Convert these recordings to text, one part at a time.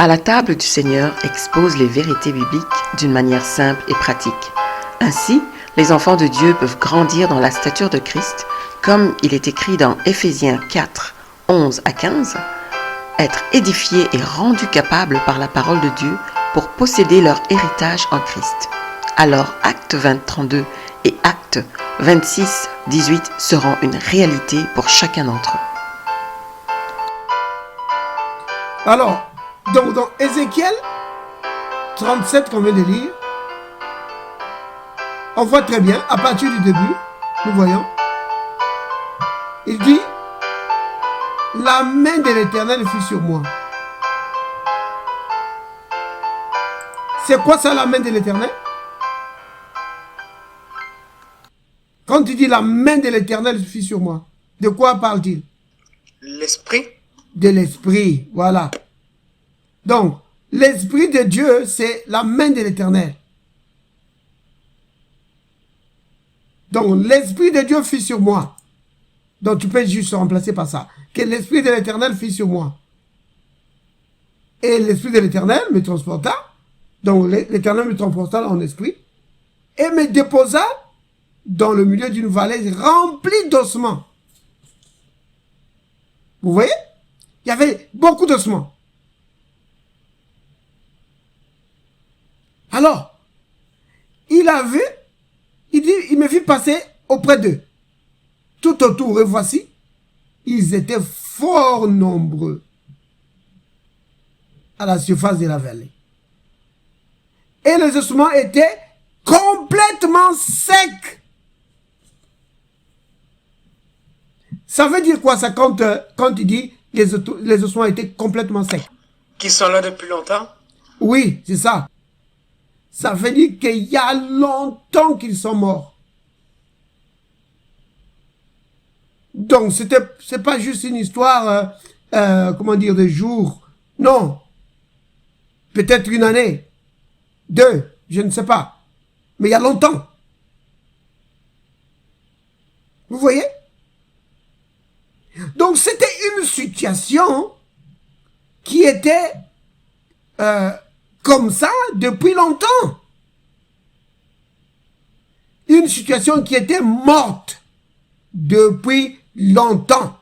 À la table du Seigneur expose les vérités bibliques d'une manière simple et pratique. Ainsi, les enfants de Dieu peuvent grandir dans la stature de Christ, comme il est écrit dans Éphésiens 4, 11 à 15, être édifiés et rendus capables par la parole de Dieu pour posséder leur héritage en Christ. Alors, Acte 20, 32 et Acte 26, 18 seront une réalité pour chacun d'entre eux. Alors, donc dans Ézéchiel 37 qu'on vient de lire, on voit très bien, à partir du début, nous voyons, il dit, la main de l'Éternel fut sur moi. C'est quoi ça, la main de l'Éternel? Quand il dit la main de l'Éternel fut sur moi, de quoi parle-t-il? L'esprit. De l'esprit, voilà. Donc, l'esprit de Dieu, c'est la main de l'Éternel. Donc, l'esprit de Dieu fut sur moi. Donc, tu peux juste remplacer par ça. Que l'esprit de l'Éternel fut sur moi. Et l'esprit de l'Éternel me transporta. Donc, l'Éternel me transporta en esprit. Et me déposa dans le milieu d'une vallée remplie d'ossements. Vous voyez? Il y avait beaucoup d'ossements. Alors, il a vu, il dit, il me fit passer auprès d'eux. Tout autour, et voici, ils étaient fort nombreux à la surface de la vallée. Et les ossements étaient complètement secs. Ça veut dire quoi ça quand il dit les ossements étaient complètement secs? Qui sont là depuis longtemps? Oui, c'est ça. Ça veut dire qu'il y a longtemps qu'ils sont morts. Donc, c'est pas juste une histoire, comment dire, de jours. Non. Peut-être une année. 2, je ne sais pas. Mais il y a longtemps. Vous voyez? Donc, c'était une situation qui était comme ça depuis longtemps. Une situation qui était morte depuis longtemps.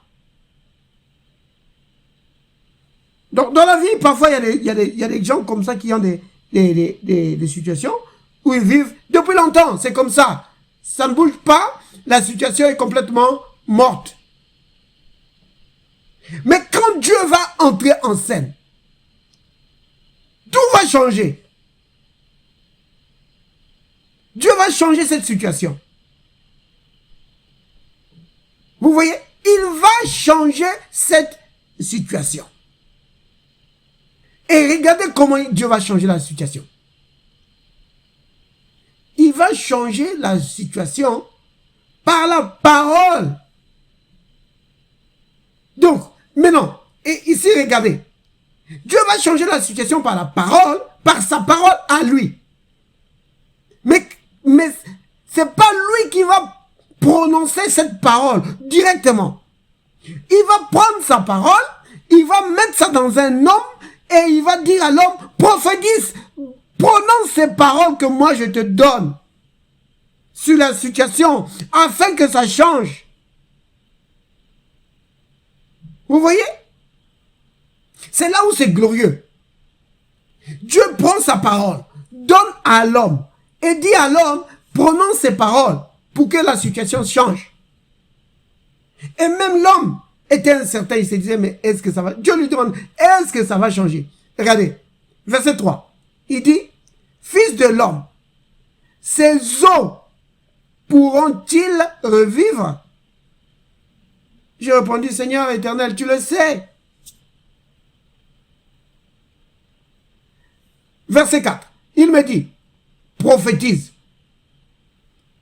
Donc, dans la vie, parfois, il y a des gens comme ça qui ont des situations où ils vivent depuis longtemps. C'est comme ça. Ça ne bouge pas. La situation est complètement morte. Mais quand Dieu va entrer en scène, tout va changer. Dieu va changer cette situation. Vous voyez, il va changer cette situation. Et regardez comment Dieu va changer la situation. Il va changer la situation par la parole. Donc, maintenant, et ici, regardez. Dieu va changer la situation par la parole, par sa parole à lui. Mais c'est pas lui qui va prononcer cette parole directement. Il va prendre sa parole, il va mettre ça dans un homme et il va dire à l'homme, prophétise, prononce ces paroles que moi je te donne sur la situation afin que ça change. Vous voyez? C'est là où c'est glorieux. Dieu prend sa parole, donne à l'homme et dit à l'homme, prononce ces paroles pour que la situation change. Et même l'homme était incertain, il se disait, mais est-ce que ça va? Dieu lui demande, est-ce que ça va changer? Regardez, verset 3, il dit, fils de l'homme, ces os pourront-ils revivre? J'ai répondu, Seigneur éternel, tu le sais. Verset 4, il me dit, prophétise.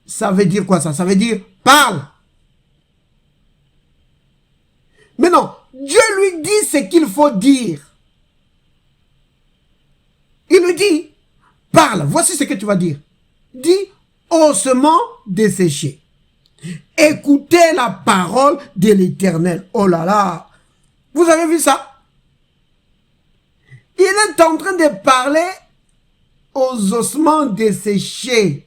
Ça veut dire quoi ça? Ça veut dire parle. Maintenant, Dieu lui dit ce qu'il faut dire. Il lui dit, parle, voici ce que tu vas dire. Dis, ossements desséchés. Écoutez la parole de l'Éternel. Oh là là. Vous avez vu ça? Il est en train de parler aux ossements desséchés.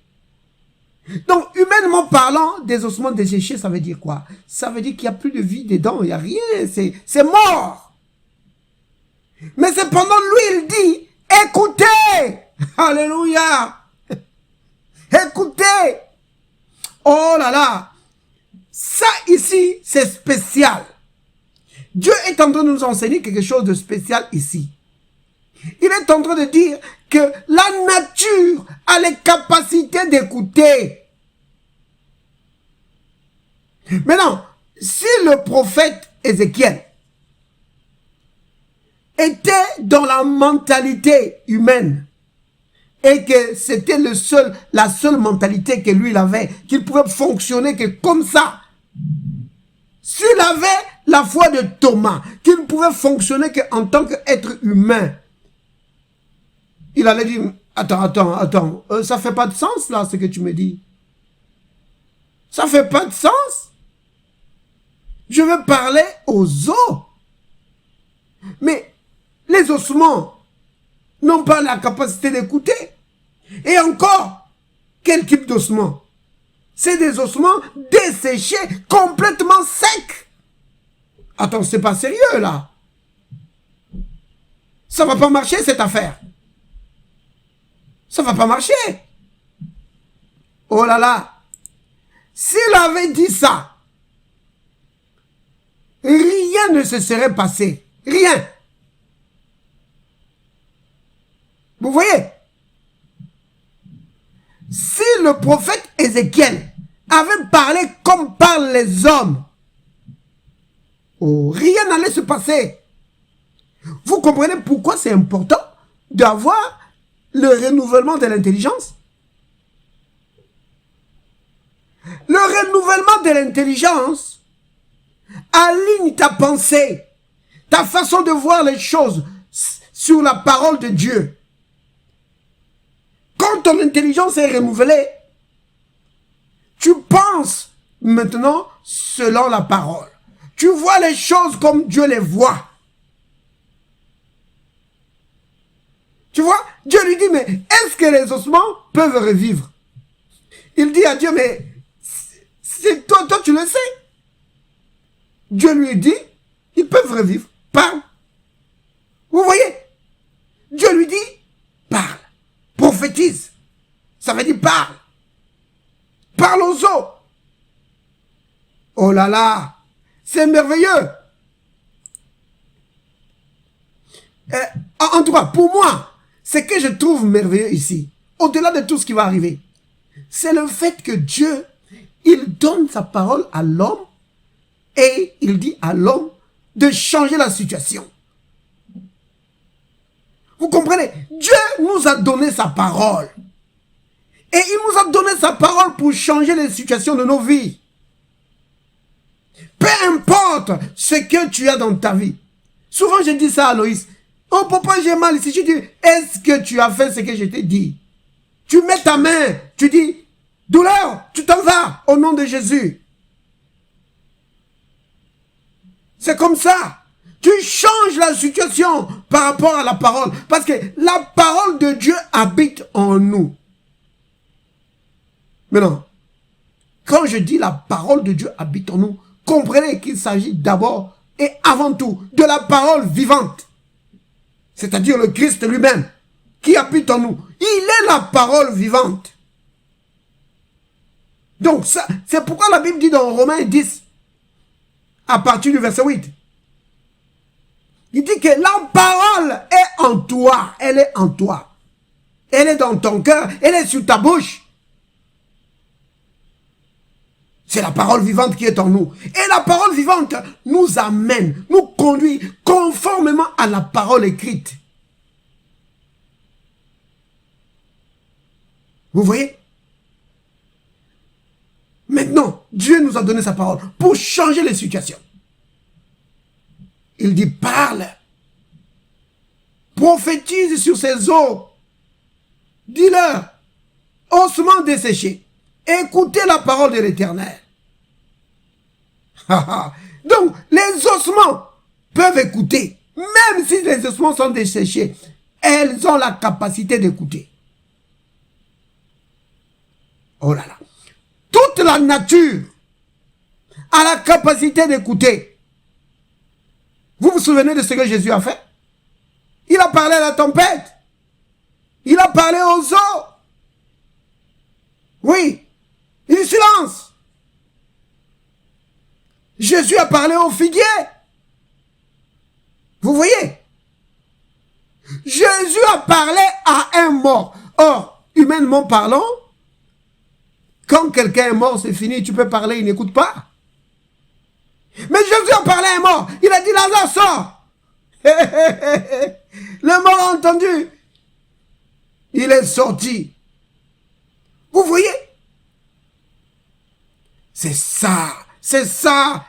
Donc, humainement parlant, des ossements desséchés, ça veut dire quoi? Ça veut dire qu'il n'y a plus de vie dedans, il n'y a rien, c'est mort. Mais cependant, lui, il dit, écoutez, alléluia, écoutez. Oh là là, ça ici, c'est spécial. Dieu est en train de nous enseigner quelque chose de spécial ici. Il est en train de dire que la nature a les capacités d'écouter. Maintenant, si le prophète Ézéchiel était dans la mentalité humaine et que c'était la seule mentalité que lui il avait, qu'il pouvait fonctionner que comme ça, s'il avait la foi de Thomas, qu'il ne pouvait fonctionner qu'en tant qu'être humain, il allait dire, attends, ça fait pas de sens là ce que tu me dis. Ça fait pas de sens. Je veux parler aux os. Mais les ossements n'ont pas la capacité d'écouter. Et encore, quel type d'ossements? C'est des ossements desséchés, complètement secs. Attends, c'est pas sérieux là. Ça va pas marcher cette affaire. Ça va pas marcher. Oh là là. S'il avait dit ça, rien ne se serait passé. Rien. Vous voyez? Si le prophète Ézéchiel avait parlé comme parlent les hommes, oh, rien n'allait se passer. Vous comprenez pourquoi c'est important d'avoir le renouvellement de l'intelligence? Le renouvellement de l'intelligence aligne ta pensée, ta façon de voir les choses sur la parole de Dieu. Quand ton intelligence est renouvelée, tu penses maintenant selon la parole. Tu vois les choses comme Dieu les voit. Tu vois, Dieu lui dit, mais est-ce que les ossements peuvent revivre? Il dit à Dieu, mais c'est toi tu le sais. Dieu lui dit, ils peuvent revivre. Parle. Vous voyez? Dieu lui dit, parle. Prophétise. Ça veut dire parle. Parle aux os. Oh là là, c'est merveilleux. En tout cas, pour moi, ce que je trouve merveilleux ici, au-delà de tout ce qui va arriver, c'est le fait que Dieu, il donne sa parole à l'homme et il dit à l'homme de changer la situation. Vous comprenez? Dieu nous a donné sa parole. Et il nous a donné sa parole pour changer les situations de nos vies. Peu importe ce que tu as dans ta vie. Souvent je dis ça à Loïs. Oh papa, j'ai mal ici. Je dis, est-ce que tu as fait ce que je t'ai dit? Tu mets ta main, tu dis, douleur, tu t'en vas au nom de Jésus. C'est comme ça. Tu changes la situation par rapport à la parole. Parce que la parole de Dieu habite en nous. Maintenant, quand je dis la parole de Dieu habite en nous, comprenez qu'il s'agit d'abord et avant tout de la parole vivante. C'est-à-dire le Christ lui-même qui habite en nous. Il est la parole vivante. Donc, c'est pourquoi la Bible dit dans Romains 10, à partir du verset 8, il dit que la parole est en toi. Elle est en toi. Elle est dans ton cœur. Elle est sur ta bouche. C'est la parole vivante qui est en nous. Et la parole vivante nous amène, nous conduit conformément à la parole écrite. Vous voyez? Maintenant, Dieu nous a donné sa parole pour changer les situations. Il dit, parle. Prophétise sur ces eaux. Dis-leur, ossements desséchés, écoutez la parole de l'Éternel. Donc, les ossements peuvent écouter, Même si les ossements sont desséchés, elles ont la capacité d'écouter. Oh là là. Toute la nature a la capacité d'écouter. Vous vous souvenez de ce que Jésus a fait? Il a parlé à la tempête. Il a parlé aux eaux. Oui. Il dit silence. Jésus a parlé aux figuiers. Vous voyez? Jésus a parlé à un mort. Or, humainement parlant, quand quelqu'un est mort, c'est fini, tu peux parler, il n'écoute pas. Mais Jésus a parlé à un mort. Il a dit, Lazare, sort. Le mort a entendu. Il est sorti. Vous voyez? C'est ça. C'est ça.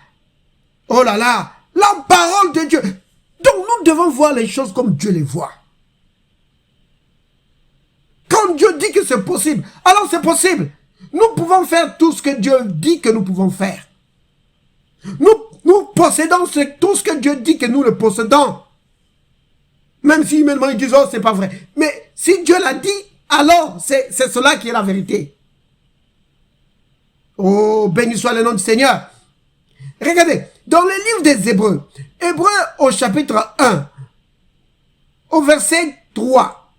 Oh là là. La parole de Dieu. Donc nous devons voir les choses comme Dieu les voit. Quand Dieu dit que c'est possible, alors c'est possible. Nous pouvons faire tout ce que Dieu dit que nous pouvons faire. Nous possédons tout ce que Dieu dit que nous le possédons. Même si humainement ils disent, oh, c'est pas vrai. Mais si Dieu l'a dit, alors c'est cela qui est la vérité. Oh, béni soit le nom du Seigneur. Regardez, dans le livre des Hébreux, Hébreux au chapitre 1, au verset 3,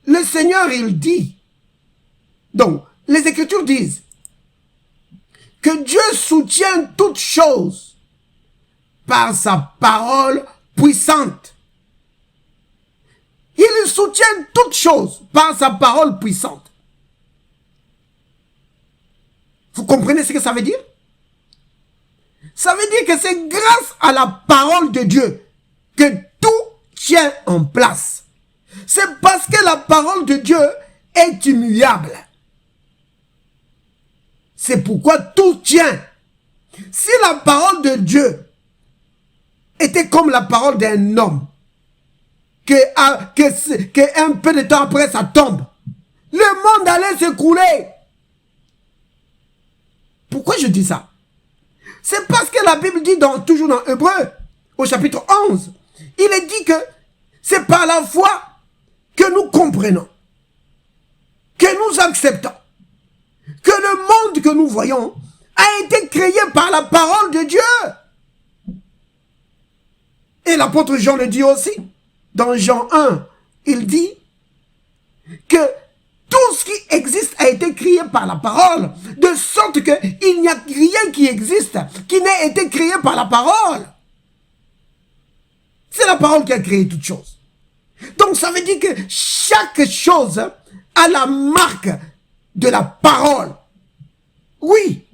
le Seigneur, il dit, donc, les Écritures disent que Dieu soutient toutes choses par sa parole puissante. Il soutient toutes choses par sa parole puissante. Vous comprenez ce que ça veut dire? Ça veut dire que c'est grâce à la parole de Dieu que tout tient en place. C'est parce que la parole de Dieu est immuable. C'est pourquoi tout tient. Si la parole de Dieu était comme la parole d'un homme, que un peu de temps après ça tombe, le monde allait s'écrouler. Pourquoi je dis ça? C'est parce que la Bible dit toujours dans Hébreux, au chapitre 11, il est dit que c'est par la foi que nous comprenons, que nous acceptons, que le monde que nous voyons a été créé par la parole de Dieu. Et l'apôtre Jean le dit aussi. Dans Jean 1, il dit que tout ce qui existe a été créé par la parole, de sorte qu'il n'y a rien qui existe qui n'ait été créé par la parole. C'est la parole qui a créé toutes choses. Donc ça veut dire que chaque chose a la marque de la parole. Oui.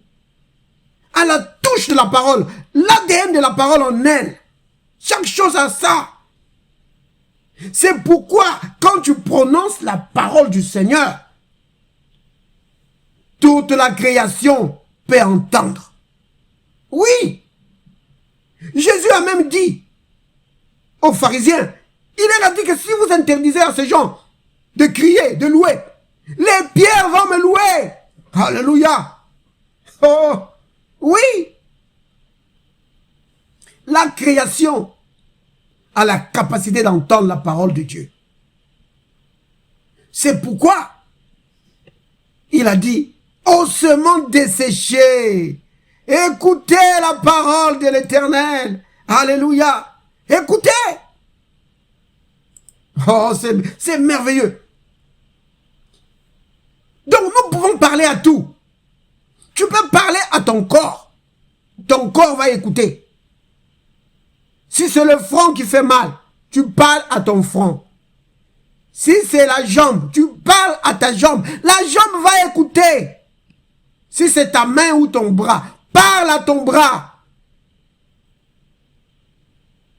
À la touche de la parole. L'ADN de la parole en elle. Chaque chose a ça. C'est pourquoi, quand tu prononces la parole du Seigneur, toute la création peut entendre. Oui. Jésus a même dit aux pharisiens, il leur a dit que si vous interdisez à ces gens de crier, de louer, les pierres vont me louer. Alléluia. Oh, oui. La création a la capacité d'entendre la parole de Dieu. C'est pourquoi il a dit, ossements desséchés, écoutez la parole de l'Éternel. Alléluia. Écoutez. Oh, c'est merveilleux. Donc nous pouvons parler à tout. Tu peux parler à ton corps. Ton corps va écouter. Si c'est le front qui fait mal, tu parles à ton front. Si c'est la jambe, tu parles à ta jambe. La jambe va écouter. Si c'est ta main ou ton bras, parle à ton bras.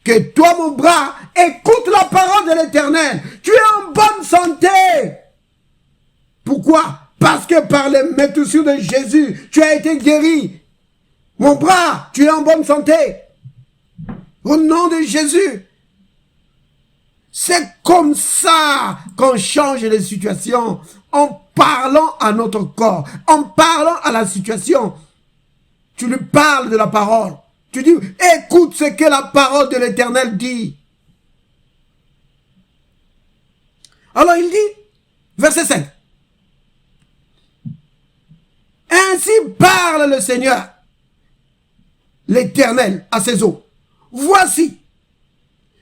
Que toi, mon bras, écoute la parole de l'Éternel. Tu es en bonne santé. Pourquoi? Parce que par les meurtrissures de Jésus, tu as été guéri. Mon bras, tu es en bonne santé. Au nom de Jésus. C'est comme ça qu'on change les situations. En parlant à notre corps. En parlant à la situation. Tu lui parles de la parole. Tu dis, écoute ce que la parole de l'Éternel dit. Alors il dit, verset 5. Ainsi parle le Seigneur, l'Éternel, à ses eaux. Voici,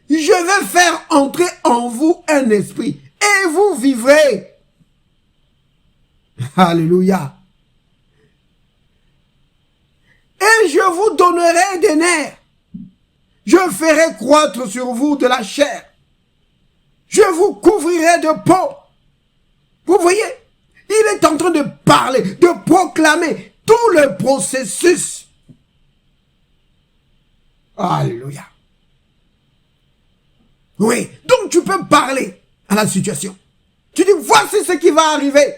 je vais faire entrer en vous un esprit et vous vivrez. Alléluia. Et je vous donnerai des nerfs. Je ferai croître sur vous de la chair. Je vous couvrirai de peau. Vous voyez, il est en train de parler, de proclamer tout le processus. Alléluia. Oui, donc tu peux parler à la situation. Tu dis, voici ce qui va arriver.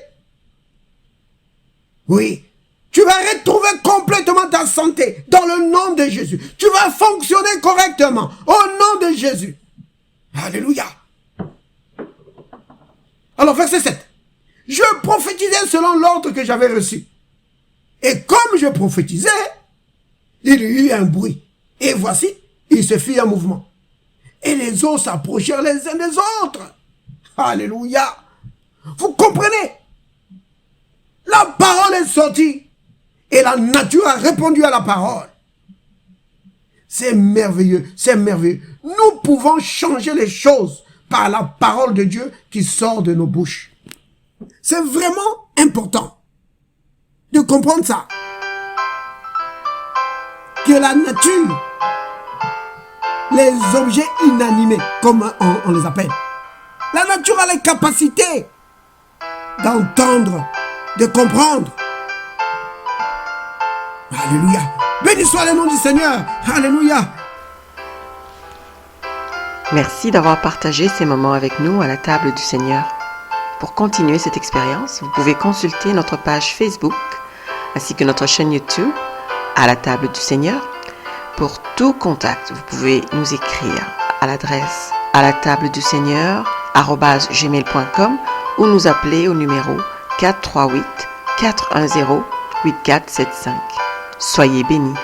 Oui, tu vas retrouver complètement ta santé dans le nom de Jésus. Tu vas fonctionner correctement au nom de Jésus. Alléluia. Alors, verset 7. Je prophétisais selon l'ordre que j'avais reçu. Et comme je prophétisais, il y eut un bruit. Et voici, il se fit un mouvement. Et les eaux s'approchèrent les uns des autres. Alléluia. Vous comprenez? La parole est sortie. Et la nature a répondu à la parole. C'est merveilleux, c'est merveilleux. Nous pouvons changer les choses par la parole de Dieu qui sort de nos bouches. C'est vraiment important de comprendre ça. Que la nature, les objets inanimés, comme on les appelle, la nature a les capacités d'entendre, de comprendre. Alléluia. Béni soit le nom du Seigneur. Alléluia. Merci d'avoir partagé ces moments avec nous à la table du Seigneur. Pour continuer cette expérience, vous pouvez consulter notre page Facebook ainsi que notre chaîne YouTube à la table du Seigneur. Pour tout contact, vous pouvez nous écrire à l'adresse à la table du Seigneur@gmail.com ou nous appeler au numéro 438 410 8475. Soyez bénis.